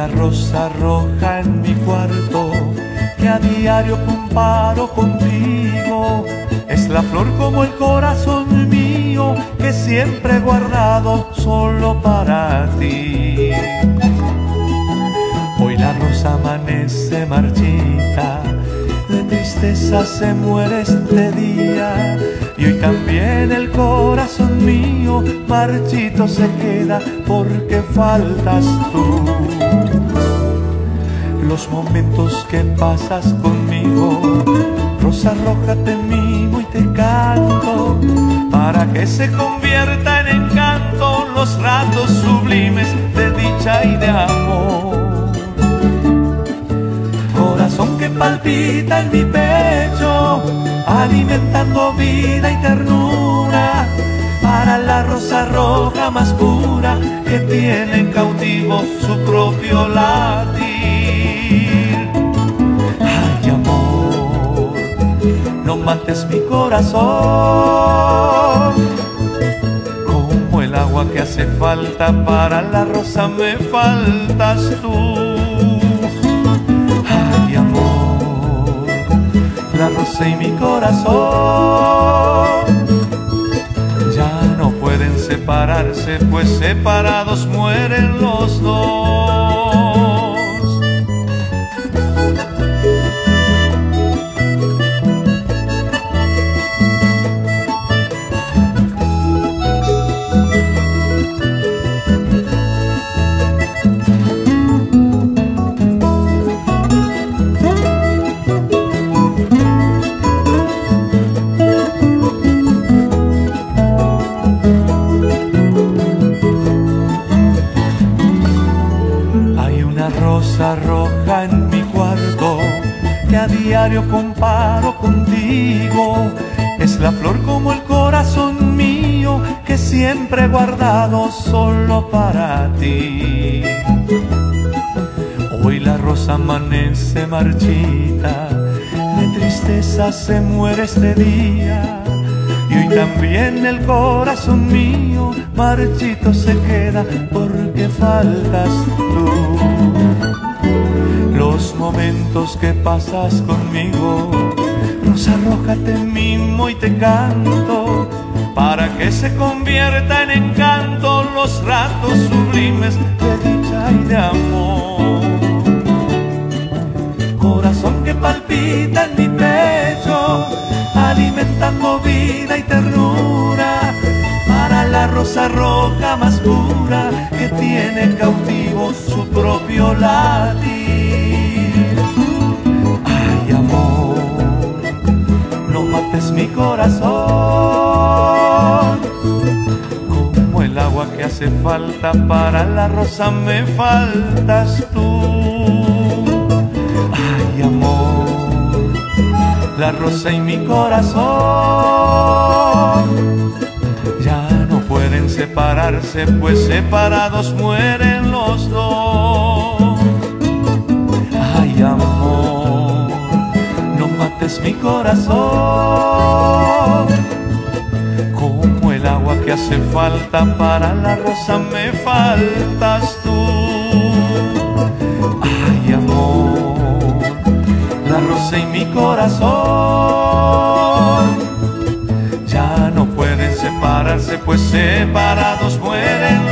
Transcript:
la rosa roja en mi cuarto, que a diario comparo contigo. Es la flor como el corazón mío, que siempre he guardado solo para ti. Hoy la rosa amanece marchita, de tristeza se muere este día. Y hoy también el corazón mío marchito se queda porque faltas tú. Los momentos que pasas conmigo, rosa roja, te mimo y te canto, para que se convierta en encanto los ratos sublimes de dicha y de amor. Corazón que palpita en mi pecho, alimentando vida y ternura, para la rosa roja más pura, que tiene en cautivo su propio latir. Ay, amor, no mates mi corazón, como el agua que hace falta para la rosa me faltas tú. Ay, amor, la rosa y mi corazón ya no pueden separarse, pues separados mueren los dos. Rosa roja en mi cuarto, que a diario comparo contigo. Es la flor como el corazón mío, que siempre he guardado solo para ti. Hoy la rosa amanece marchita, de tristeza se muere este día. Y hoy también el corazón mío marchito se queda porque faltas tú. Los momentos que pasas conmigo, rosa roja, te mimo y te canto, para que se convierta en encanto los ratos sublimes de dicha y de amor. Corazón que palpita en mi pecho, alimentando vida y ternura, para la rosa roja más pura, que tiene cautivo su propio latir. Ay, amor, no mates mi corazón, como el agua que hace falta para la rosa me faltas tú. Ay, amor, la rosa y mi corazón ya no pueden separarse, pues separados mueren los dos. Ay, amor, no mates mi corazón, como el agua que hace falta para la rosa me faltas tú. Ay, amor, la rosa y mi corazón ya no pueden separarse, pues separados mueren